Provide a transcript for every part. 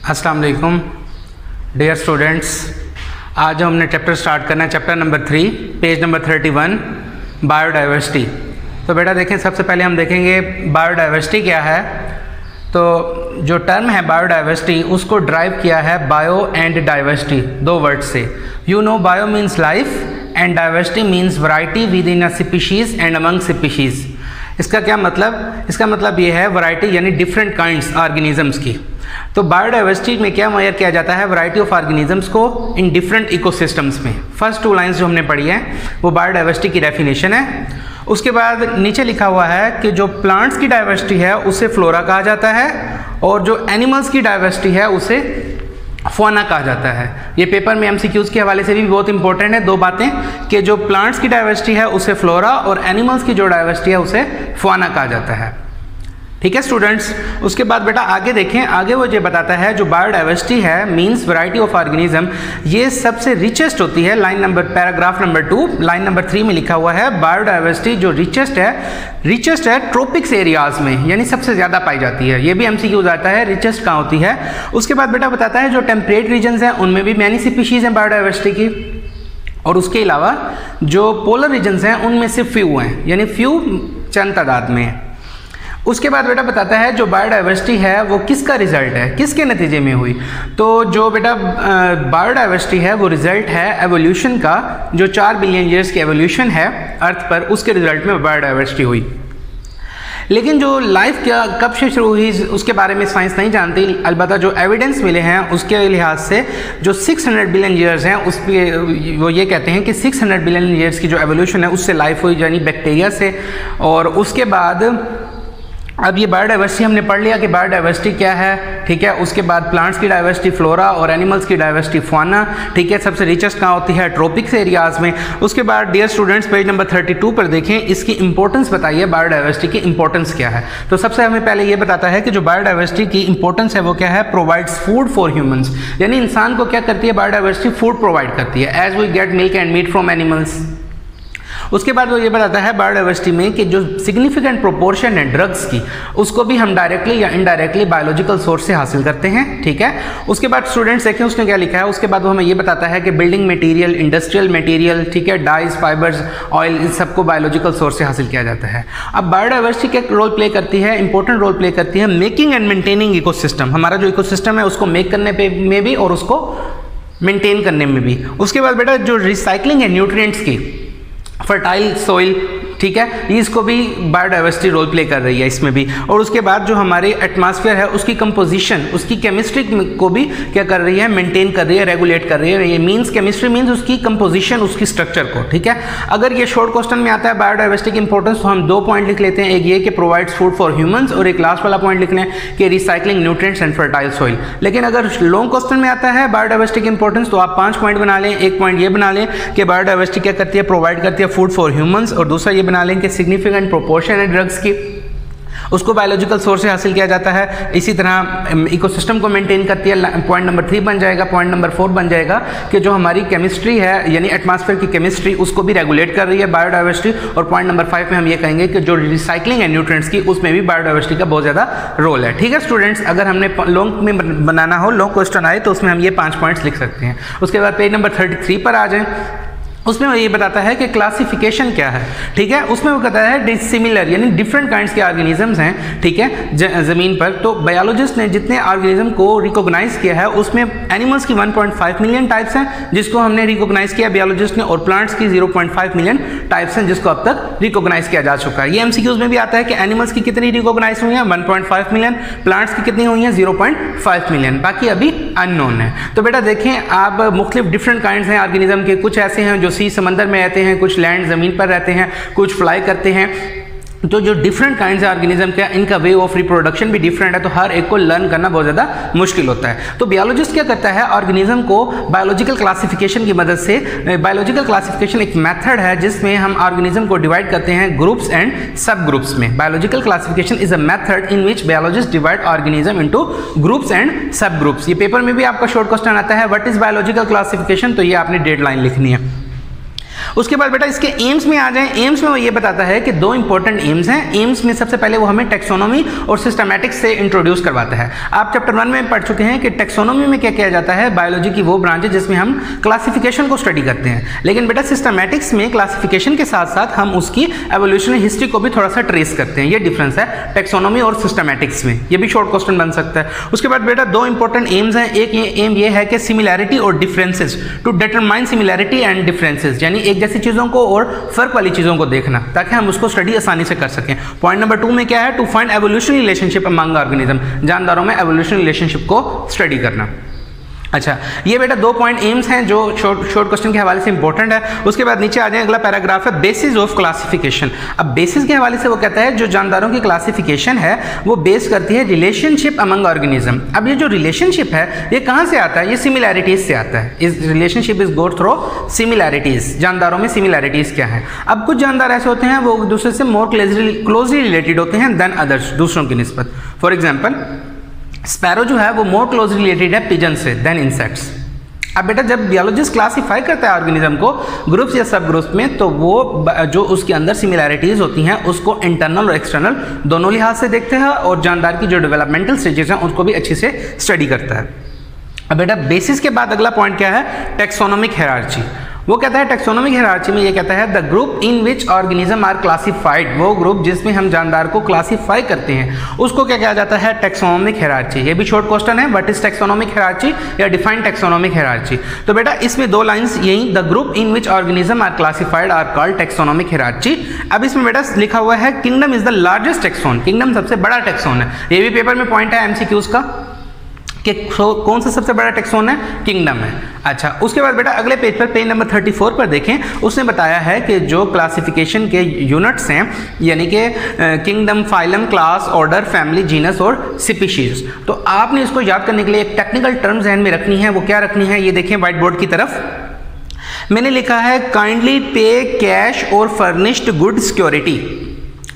अस्सलाम वालेकुम dear students. आज हमने चैप्टर स्टार्ट करना है, chapter number 3, page number 31, biodiversity. तो बेटा देखें, सबसे पहले हम देखेंगे बायोडाइवर्सिटी क्या है। तो जो टर्म है बायोडाइवर्सिटी उसको ड्राइव किया है बायो एंड डाइवर्सिटी, दो वर्ड से। You know bio means life and diversity means variety with in a species and among species. इसका क्या मतलब? इसका मतलब ये है वैरायटी यानी डिफरेंट काइंड्स ऑर्गेनिजम्स की। तो बायोडाइवर्सिटी में क्या मेजर किया जाता है? वैरायटी ऑफ ऑर्गेनिजम्स को इन डिफरेंट इकोसिस्टम्स में। फर्स्ट टू लाइंस जो हमने पढ़ी है वो बायोडाइवर्सिटी की डेफिनेशन है। उसके बाद नीचे लिखा हुआ है कि जो प्लांट्स की डाइवर्सिटी है उसे फ्लोरा कहा जाता है और जो एनिमल्स की डाइवर्सिटी है उसे फौना कहा जाता है। ये पेपर में एमसीक्यूज के हवाले से भी बहुत इंपॉर्टेंट है दो बातें, कि जो प्लांट्स की डाइवर्सिटी है उसे फ्लोरा और एनिमल्स की जो डाइवर्सिटी है उसे फौना कहा जाता है। ठीक है स्टूडेंट्स। उसके बाद बेटा आगे देखें, आगे वो ये बताता है जो बायोडाइवर्सिटी है मींस वैरायटी ऑफ ऑर्गेनिज्म, ये सबसे रिचेस्ट होती है। Line number paragraph number 2 line number 3 में लिखा हुआ है बायोडाइवर्सिटी जो रिचेस्ट है ट्रॉपिक्स एरियाज में, यानी सबसे ज़्यादा पाई जाती है। ये भी एमसीक्यू आता है रिचेस्ट कहाँ होती है। उसके बाद बेटा बताता है जो टेम्परेट रीजन्स हैं उनमें भी मैनी स्पीशीज़ हैं बायोडाइवर्सिटी की, और उसके अलावा जो पोलर रीजन्स हैं उनमें से फ्यू हैं, यानी फ्यू चंद तादाद में है। उसके बाद बेटा बताता है जो बायोडाइवर्सिटी है वो किसका रिजल्ट है, किसके नतीजे में हुई। तो जो बेटा बायोडाइवर्सिटी है वो रिजल्ट है एवोल्यूशन का, जो 4 बिलियन ईयर्स की एवोल्यूशन है अर्थ पर, उसके रिजल्ट में बायोडाइवर्सिटी हुई। लेकिन जो लाइफ क्या कब से शुरू हुई उसके बारे में साइंस नहीं जानती, अलबत्ता जो एविडेंस मिले हैं उसके लिहाज से जो 600 बिलियन ईयर्स हैं उस पर वो ये कहते हैं कि 600 बिलियन ईयर्स की जो एवोल्यूशन है उससे लाइफ हुई, यानी बैक्टीरिया से। और उसके बाद अब ये बायोडाइवर्सिटी हमने पढ़ लिया कि बायोडाइवर्सिटी क्या है, ठीक है। उसके बाद प्लांट्स की डाइवर्सिटी फ्लोरा और एनिमल्स की डाइवर्सिटी फौना, ठीक है। सबसे रिचेस्ट कहाँ होती है? ट्रॉपिक्स एरियाज में। उसके बाद डियर स्टूडेंट्स पेज नंबर 32 पर देखें, इसकी इंपॉर्टेंस बताइए, बायोडाइवर्सिटी की इंपॉर्टेंस क्या है। तो सबसे हमें पहले ये बताता है कि जो बायोडाइवर्सिटी की इंपॉर्टेंस है वो क्या है? प्रोवाइड्स फूड फॉर ह्यूमंस, यानी इंसान को क्या करती है बायोडाइवर्सिटी? फूड प्रोवाइड करती है, as we get milk and meat from animals. उसके बाद वो ये बताता है बायोडाइवर्सिटी में कि जो सिग्निफिकेंट प्रोपोर्शन है ड्रग्स की उसको भी हम डायरेक्टली या इनडायरेक्टली बायोलॉजिकल सोर्स से हासिल करते हैं, ठीक है। उसके बाद स्टूडेंट्स देखें उसने क्या लिखा है। उसके बाद वो हमें ये बताता है कि बिल्डिंग मटेरियल, इंडस्ट्रियल मटेरियल, ठीक है, डाइज, फाइबर्स, ऑयल, इन सबको बायोलॉजिकल सोर्स से हासिल किया जाता है। अब बायोडाइवर्सिटी क्या रोल प्ले करती है? इंपॉर्टेंट रोल प्ले करती है मेकिंग एंड मेंटेनिंग इकोसिस्टम, हमारा जो इकोसिस्टम है उसको मेक करने में भी और उसको मेंटेन करने में भी। उसके बाद बेटा जो रिसाइकलिंग है न्यूट्रिएंट्स की, फर्टाइल सॉइल, ठीक है, ये इसको भी बायोडाइवर्सिटी रोल प्ले कर रही है इसमें भी। और उसके बाद जो हमारे एटमॉस्फेयर है उसकी कंपोजिशन, उसकी केमिस्ट्री को भी क्या कर रही है? मेंटेन कर रही है, रेगुलेट कर रही है। ये मींस केमिस्ट्री मींस उसकी कंपोजिशन, उसकी स्ट्रक्चर को, ठीक है। अगर ये शॉर्ट क्वेश्चन में आता है बायोडाइवर्सिटी की इंपॉर्टेंस तो हम 2 पॉइंट लिख लेते हैं, एक ये कि प्रोवाइड्स फूड फॉर ह्यूमंस और एक लास्ट वाला पॉइंट लिख लें कि recycling nutrients and fertile soil. लेकिन अगर लॉन्ग क्वेश्चन में आता है बायोडाइवर्सिटी की इंपॉर्टेंस तो आप 5 पॉइंट बना लें। एक पॉइंट ये बना लें कि बायोडाइवर्सिटी क्या करती है? प्रोवाइड करती है फूड फॉर ह्यूमंस, और दूसरा ये बना लें कि सिग्निफिकेंट प्रोपोर्शन है ड्रग्स की उसको बायोलॉजिकल सोर्स से हासिल किया जाता है। इसी तरह इकोसिस्टम को मेंटेन करती है, पॉइंट नंबर 3 बन जाएगा। पॉइंट नंबर 4 बन जाएगा कि जो हमारी केमिस्ट्री है यानी एटमॉस्फेयर की केमिस्ट्री उसको भी रेगुलेट कर रही है बायोडाइवर्सिटी। और पॉइंट नंबर 5 में हम ये कहेंगे कि जो रिसाइकलिंग है न्यूट्रिएंट्स की उसमें भी बायोडाइवर्सिटी का बहुत ज़्यादा रोल है, ठीक है स्टूडेंट्स। अगर हमने लॉन्ग में बनाना हो, लॉन्ग क्वेश्चन आए तो उसमें हम ये 5 पॉइंट्स लिख सकते हैं। उसके बाद पेज नंबर 33 पर आ जाएँ, उसमें वो ये बताता है कि क्लासिफिकेशन क्या है, ठीक है। उसमें वो कहता है डिसिमिलर यानी डिफरेंट काइंड्स के ऑर्गेनिजम्स हैं, ठीक है, ज़मीन पर। तो बायोलॉजिस्ट ने जितने ऑर्गेनिज्म को रिकॉग्नाइज किया है उसमें एनिमल्स की 1.5 मिलियन टाइप्स हैं जिसको हमने रिकॉग्नाइज किया बायोलॉजिस्ट ने, और प्लांट्स की 0.5 मिलियन टाइप्स हैं जिसको अब तक रिकॉग्नाइज किया जा चुका है। ये एमसीक्यूज में भी आता है कि एनिमल्स की कितनी रिकॉग्नाइज हुई हैं? 1.5 मिलियन। प्लांट्स की कितनी हुई हैं? 0.5 मिलियन। बाकी अभी अननोन है। तो बेटा देखें आप मुख्तलिफ डिफरेंट काइंड्स हैं ऑर्गेनिज्म के। कुछ ऐसे हैं जो सी समंदर में रहते हैं, कुछ लैंड ज़मीन पर रहते हैं, कुछ फ्लाई करते हैं। तो जो डिफरेंट काइंड्स ऑर्गेनिज्म का इनका वे ऑफ रिप्रोडक्शन भी डिफरेंट है, तो हर एक को लर्न करना बहुत ज़्यादा मुश्किल होता है। तो बायोलॉजिस्ट क्या करता है? ऑर्गेनिज्म को बायोलॉजिकल क्लासिफिकेशन की मदद से, बायोलॉजिकल क्लासिफिकेशन एक मेथड है जिसमें हम ऑर्गेनिज्म को डिवाइड करते हैं ग्रुप्स एंड सब ग्रुप्स में। Biological classification is a method in which biologist divide organism into groups and सब ग्रुप्स। ये पेपर में भी आपका शॉर्ट क्वेश्चन आता है, व्हाट इज बायोलॉजिकल क्लासिफिकेशन, तो ये आपने डेडलाइन लिखनी है। उसके बाद बेटा इसके एम्स में आ जाएं। एम्स में वो ये बताता है कि दो इंपॉर्टेंट एम्स हैं। एम्स में सबसे पहले वो हमें टेक्सोनोमी और सिस्टमैटिक्स से इंट्रोड्यूस करवाता है। आप चैप्टर 1 में पढ़ चुके हैं कि टेक्सोनोमी में क्या किया जाता है, बायोलॉजी की वो ब्रांच है जिसमें हम क्लासिफिकेशन को स्टडी करते हैं, लेकिन बेटा सिस्टमैटिक्स में क्लासिफिकेशन के साथ साथ हम उसकी एवोल्यूशनरी हिस्ट्री को भी थोड़ा सा ट्रेस करते हैं। ये डिफरेंस है टेक्सोनोमी और सिस्टमैटिक्स में। ये भी शॉर्ट क्वेश्चन बन सकता है। उसके बाद बेटा दो इंपॉर्टेंट एम्स हैं। एक एम ये है कि सिमिलैरिटी और differences, to determine similarity and differences, यानी एक जैसी चीज़ों को और फर्क वाली चीज़ों को देखना ताकि हम उसको स्टडी आसानी से कर सकें। पॉइंट नंबर 2 में क्या है, to find evolutionary relationship among organism, जानदारों में एवोल्यूशनरी रिलेशनशिप को स्टडी करना। अच्छा, ये बेटा 2 पॉइंट एम्स हैं जो शॉर्ट क्वेश्चन के हवाले से इंपॉर्टेंट है। उसके बाद नीचे आ जाए, अगला पैराग्राफ है बेसिस ऑफ क्लासिफिकेशन। अब बेसिस के हवाले से वो कहता है जो जानदारों की क्लासिफिकेशन है वो बेस करती है रिलेशनशिप अमंग ऑर्गेनिज्म। अब ये जो रिलेशनशिप है ये कहाँ से आता है, ये सिमिलैरिटीज से आता है। इस relationship is got through similarities. जानदारों में सिमिलैरिटीज क्या है। अब कुछ जानदार ऐसे होते हैं वो दूसरे से मोर क्लोजली रिलेटेड होते हैं देन अदर्स, दूसरों की निस्बत। फॉर एग्जाम्पल स्पैरो जो है वो मोर क्लोजली रिलेटेड है पिजन से देन इंसेक्ट्स। अब बेटा जब बियोलॉजिस्ट क्लासीफाई करता है ऑर्गेनिज्म को ग्रुप्स या सब ग्रुप्स में, तो वो जो उसके अंदर सिमिलैरिटीज होती हैं उसको इंटरनल और एक्सटर्नल दोनों लिहाज से देखते हैं और जानदार की जो डेवलपमेंटल स्टेजेस हैं उसको भी अच्छे से स्टडी करता है। अब बेटा बेसिस के बाद अगला पॉइंट क्या है, टेक्सोनोमिक हायरार्ची। वो कहता है टेक्सोनोमिक हायरार्ची में ये कहता है the group in which organism are classified, वो ग्रुप जिसमें हम जानदार को क्लासीफाई करते हैं उसको क्या कहा जाता है, टेक्सोनोमिक हायरार्ची। ये भी शॉर्ट क्वेश्चन है, व्हाट इज टेक्सोनोमिक हायरार्ची या डिफाइन टेक्सोनोमिक हायरार्ची। तो बेटा इसमें 2 लाइंस यही, the group in which organism are classified are called taxonomic hierarchy. अब इसमें बेटा लिखा हुआ है kingdom is the largest taxon, kingdom सबसे बड़ा टेक्सोन है। ये भी पेपर में पॉइंट है एमसीक्यूज का कि कौन सा सबसे बड़ा टेक्सोन है, किंगडम है। अच्छा, उसके बाद बेटा अगले पेज पर पेज नंबर 34 पर देखें, उसने बताया है कि जो क्लासिफिकेशन के यूनिट्स हैं यानी कि kingdom, phylum, class, order, family, genus और स्पीशीज। तो आपने इसको याद करने के लिए एक टेक्निकल टर्म ध्यान में रखनी है। वो क्या रखनी है, ये देखें व्हाइट बोर्ड की तरफ मैंने लिखा है काइंडली पे कैश और फर्निश्ड गुड सिक्योरिटी,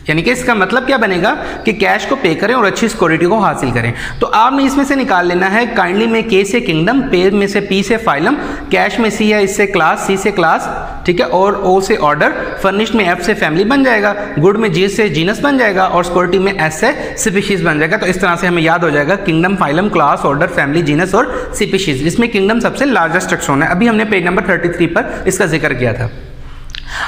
यानी कि इसका मतलब क्या बनेगा कि कैश को पे करें और अच्छी सिक्योरिटी को हासिल करें। तो आपने इसमें से निकाल लेना है, काइंडली में के से किंगडम, पे में से पी से फाइलम, कैश में सी है इससे क्लास, सी से क्लास, ठीक है, और ओ से ऑर्डर, फर्निश्ड में एफ से फैमिली बन जाएगा, गुड में जी से जीनस बन जाएगा और सिक्योरिटी में एस से स्पीशीज बन जाएगा। तो इस तरह से हमें याद हो जाएगा kingdom, phylum, class, order, family, genus और स्पीशीज। इसमें किंगडम सबसे लार्जेस्ट टेक्सोन है। अभी हमने पेज नंबर 33 पर इसका जिक्र किया था।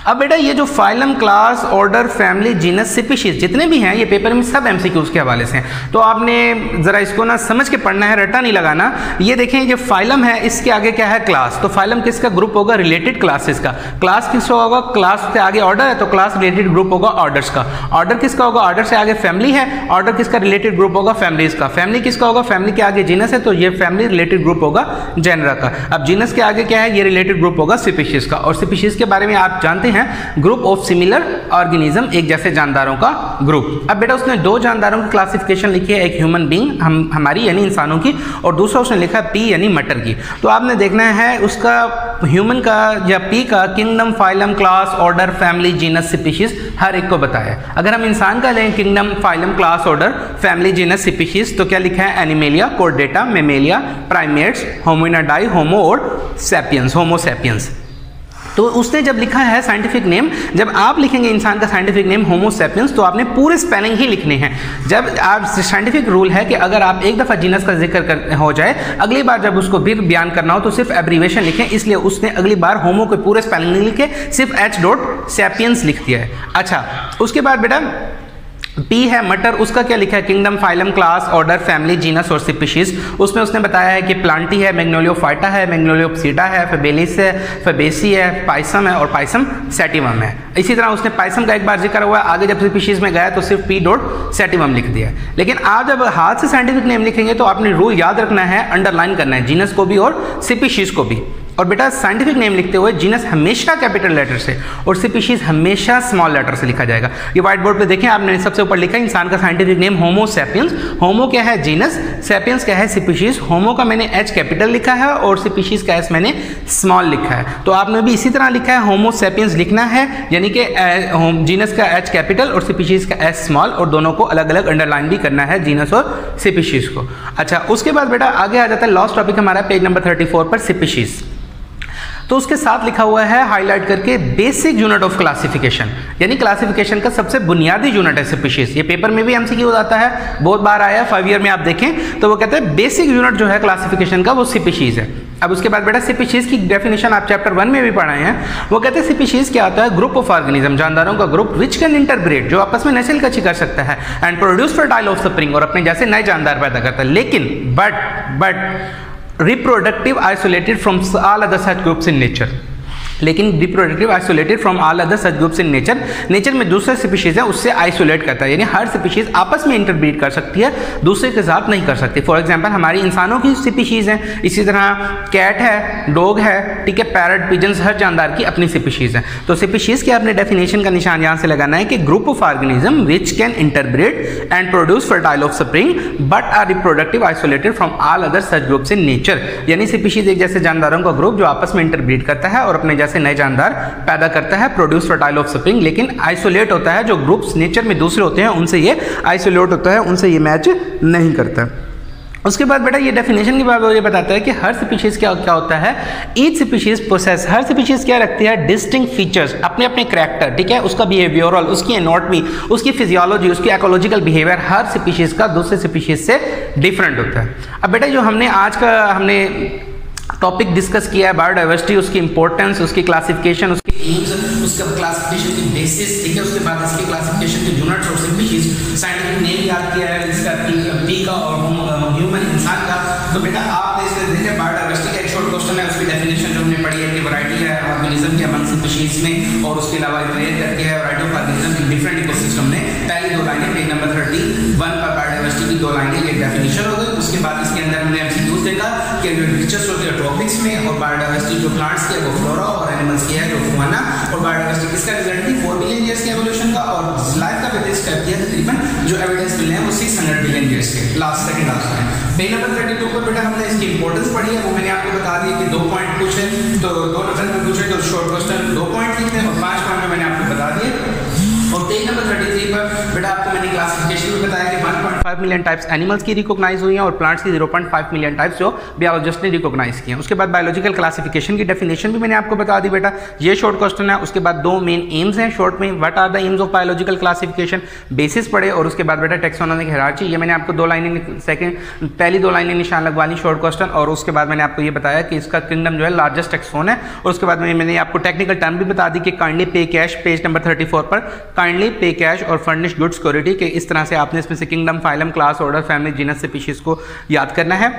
अब बेटा ये जो phylum, class, order, family, genus, species जितने भी हैं ये पेपर में सब एमसीक्यूज के हवाले से हैं, तो आपने जरा इसको ना समझ के पढ़ना है, रटा नहीं लगाना। ये देखें ये फाइलम है, इसके आगे क्या है, क्लास। तो फाइलम किसका ग्रुप होगा, रिलेटेड क्लासेस का। क्लास किसका होगा, क्लास से आगे ऑर्डर है तो क्लास रिलेटेड ग्रुप होगा ऑर्डर्स का। ऑर्डर किसका होगा, ऑर्डर से आगे फैमिली है, ऑर्डर किसका रिलेटेड ग्रुप होगा, फैमिलीज का। फैमिली किसका होगा, फैमिली के आगे जीनस है तो ये फैमिली रिलेटेड ग्रुप होगा जेनरा का। अब जीनस के आगे क्या है, ये रिलेटेड ग्रुप होगा स्पीशीज का। और स्पीशीज के बारे में आप जानते हैं ग्रुप ऑफ सिमिलर ऑर्गेनिज्म, एक जैसे जानदारों का ग्रुप। अब बेटा उसने 2 जानदारों की क्लासिफिकेशन लिखी है, एक ह्यूमन बीइंग हमारी यानी इंसानों की, और दूसरा उसने लिखा पी यानी मटर की। तो आपने देखना है उसका ह्यूमन का या पी का kingdom, phylum, class, order, family, genus, species हर एक को बताया। अगर हम इंसान का लें kingdom, phylum, class, order, family, genus, species, तो क्या लिखा है, Animalia, Chordata, Mammalia, primates, Hominidae, Homo और सैपियंस, होमो सैपियंस। तो उसने जब लिखा है साइंटिफिक नेम, जब आप लिखेंगे इंसान का साइंटिफिक नेम होमो सैपियंस तो आपने पूरे स्पेलिंग ही लिखने हैं। जब आप साइंटिफिक रूल है कि अगर आप एक दफ़ा जीनस का जिक्र हो जाए, अगली बार जब उसको भी बयान करना हो तो सिर्फ एब्रीवेशन लिखें, इसलिए उसने अगली बार होमो के पूरे स्पेलिंग नहीं लिखे, सिर्फ H.सैपियंस लिख दिया है। अच्छा, उसके बाद बेटा पी है मटर, उसका क्या लिखा है, kingdom, phylum, class, order, family, genus और स्पीशीज। उसमें उसने बताया है कि प्लांटी है, मैग्नोलियोफाइटा है, मैग्नोलियोप्सीडा है, फेबेलिस है, फेबेसी है, पाइसम है और पाइसम सैटिवम है। इसी तरह उसने पाइसम का एक बार जिक्र हुआ, आगे जब स्पीशीज में गया तो सिर्फ P.सैटिवम लिख दिया। लेकिन आप जब हाथ से साइंटिफिक नेम लिखेंगे तो आपने रूल याद रखना है, अंडरलाइन करना है, जीनस को भी और स्पीशीज को भी। और बेटा साइंटिफिक नेम लिखते हुए जीनस हमेशा कैपिटल लेटर से और स्पीशीज हमेशा स्मॉल लेटर से लिखा जाएगा। ये व्हाइट बोर्ड पे देखें, आपने सबसे ऊपर लिखा है इंसान का साइंटिफिक नेम होमो सैपियंस। होमो क्या है, जीनस, सैपियंस क्या है, स्पीशीज। होमो का मैंने H कैपिटल लिखा है और स्पीशीज का S मैंने स्मॉल लिखा है। तो आपने भी इसी तरह लिखा है, होमो सैपियंस लिखना है, यानी कि जीनस का H कैपिटल और स्पीशीज का S स्मॉल, और दोनों को अलग अलग अंडरलाइन भी करना है, जीनस और स्पीशीज को। अच्छा, उसके बाद बेटा आगे आ जाता है लास्ट टॉपिक हमारा पेज नंबर 34 पर, स्पीशीज। तो उसके साथ लिखा हुआ है हाईलाइट करके बेसिक यूनिट ऑफ क्लासिफिकेशन, यानी क्लासिफिकेशन का सबसे बुनियादी यूनिट है स्पीशीज। ये पेपर में भी एमसीक्यू आता है, बहुत बार आया है 5 ईयर में, आप देखें तो वो कहते हैं बेसिक यूनिट जो है क्लासिफिकेशन का वो स्पीशीज है। अब उसके बाद बेटा स्पीशीज की डेफिनेशन आप चैप्टर 1 में भी पढ़ाए हैं। वो कहते हैं स्पीशीज क्या होता है, ग्रुप ऑफ ऑर्गेनिज्म, जानदारों का ग्रुप विच कैन इंटरब्रीड, जो आपस में नस्लकशी कर सकता है, एंड प्रोड्यूस फर्टाइल ऑफस्प्रिंग, और अपने जैसे नए जानदार पैदा करता है। लेकिन but reproductive isolated from all other such groups in nature, लेकिन reproductive isolated from all other such groups in nature, nature में दूसरे स्पीशीज है उससे आइसोलेट करता है, यानी हर स्पीशीज आपस में इंटरब्रीड कर सकती है, दूसरे के साथ नहीं कर सकती। फॉर एग्जांपल हमारी इंसानों की स्पीशीज हैं, इसी तरह कैट है, डॉग है, ठीक है, पैरट, पिजन्स, हर जानदार की अपनी स्पीशीज है। तो स्पीशीज के अपने डेफिनेशन का निशान यहाँ से लगाना है कि group of organism which can interbreed and produce fertile offspring but are reproductive isolated from all other such groups in nature, यानी स्पीशीज एक जैसे जानदारों का ग्रुप जो आपस में इंटरब्रीड करता है और अपने से नए जानदार पैदा करता है, प्रोड्यूस फर्टाइल ऑफस्प्रिंग, लेकिन आइसोलेट होता है, जो ग्रुप्स नेचर में दूसरे होते हैं उनसे ये आइसोलेट होता है, उनसे ये मैच नहीं करता। उसके बाद बेटा ये डेफिनेशन के बाद ये बताता है कि हर स्पीशीज क्या होता है, ईच स्पीशीज पोसेस, हर स्पीशीज क्या रखती है, डिस्टिंक्ट फीचर्स, अपने अपने करैक्टर, ठीक है, उसका बिहेवियरल, उसकी एनाटॉमी, उसकी फिजियोलॉजी, उसकी इकोलॉजिकल बिहेवियर हर स्पीशीज का दूसरे स्पीशीज से डिफरेंट होता है। अब बेटा जो हमने आज का टॉपिक डिस्कस किया है बायोडाइवर्सिटी, उसकी इंपॉर्टेंस, उसकी क्लासिफिकेशन, उसकी एम्स, उसका क्लासिफिकेशन की बेसिस, ठीक है, उसके बाद इसकी क्लासिफिकेशन के यूनिट्स और स्पीशीज, साइंटिफिक नेम याद किया है इसका पी का और ह्यूमन इंसान का। तो बेटा आपने इसमें देखे बायोडाइवर्सिटी का एक शॉर्ट क्वेश्चन है, उसकी डेफिनेशन जो हमने पढ़ी है कि वैरायटी है ऑर्गेनिज्म के अमंग स्पीशीज में, और उसके अलावा करके है variety of organism in different ecosystem में। पहली 2 लाइनें पेज नंबर 31 पर बायोडाइवर्सिटी की 2 लाइनें ये डेफिनेशन हो गई। उसके बाद इसके अंदर हमने एमसीक्यूज देखा कि दिलचस्प होते हैं टॉपिक्स में, और बायोडाइवर्सिटी जो प्लांट्स की है वो फ्लोरा और एनिमल्स की है जो फौना, और बायोडाइवर्सिटी किसका रिजल्ट थी 4 बिलियन ईयर्स के एवोल्यूशन का, और लाइफ का बेसिस कर दिया तकरीबन जो एविडेंस मिले हैं वो 600 बिलियन ईयर्स के सेकंड लास्ट में। पेज नंबर 32 पर बेटा हमने इसकी इंपॉर्टेंस पढ़ी है, वो मैंने आपको बता दी कि 2 पॉइंट पूछे तो 2 नंबर में पूछे तो शॉर्ट क्वेश्चन 2 पॉइंट लिखते हैं, और 5 पॉइंट में मैंने आपको बता दिए। और पेज नंबर 33 पर बेटा आपको मैंने क्लासिफिकेशन भी बताया कि 1.5 मिलियन टाइप्स एनिमल्स की रिकॉग्नाइज हुई हैं और प्लांट्स की 0.5 मिलियन टाइप्स जो बायोलॉजिस्ट ने रिकॉग्नाइज किए हैं। उसके बाद बायोलॉजिकल क्लासिफिकेशन की डेफिनेशन भी मैंने आपको बता दी बेटा, ये शॉर्ट क्वेश्चन है। उसके बाद 2 मेन एम्स हैं शॉर्ट में, what are the aims of biological classification, basis पढ़े, और उसके बाद बेटा टेक्सोनॉमिक हायरार्की, ये मैंने आपको 2 लाइनें पहली 2 लाइनें निशान लगवा ली शॉर्ट क्वेश्चन, और उसके बाद मैंने आपको ये बताया कि इसका किंगडम जो है लार्जेस्ट टेक्सोन है, और उसके बाद मैंने आपको टेक्निकल टर्म भी बता दी कि काइंडली पे कैश, पेज नंबर 34 पर काइंडली पे कैश और फर्निश गुड सिक्योरिटी के, इस तरह से आपने इसमें से kingdom, phylum, class, order, family, genus, species को याद करना है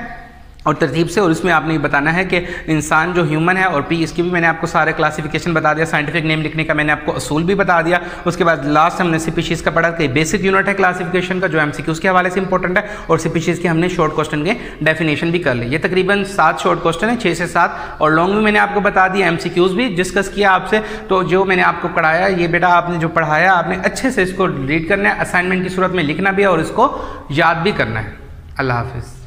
और तरतीब से। और इसमें आपने ये बताना है कि इंसान जो ह्यूमन है और पी, इसकी भी मैंने आपको सारे क्लासिफिकेशन बता दिया, साइंटिफिक नेम लिखने का मैंने आपको असूल भी बता दिया। उसके बाद लास्ट हमने स्पीशीज़ का पढ़ा कि बेसिक यूनिट है क्लासिफिकेशन का जो एमसीक्यूज़ के हवाले से इंपॉर्टेंट है, और स्पीशीज़ के हमने शॉर्ट क्वेश्चन के डेफिनेशन भी कर ली। ये तकरीबन 7 शॉर्ट क्वेश्चन है, 6 से 7, और लॉन्ग भी मैंने आपको बता दिया, एमसीक्यूज़ भी डिस्कस किया आपसे। तो जो मैंने आपको पढ़ाया ये बेटा आपने जो पढ़ाया आपने अच्छे से इसको रीड करना है, असाइनमेंट की सूरत में लिखना भी है और इसको याद भी करना है। अल्लाह हाफिज़।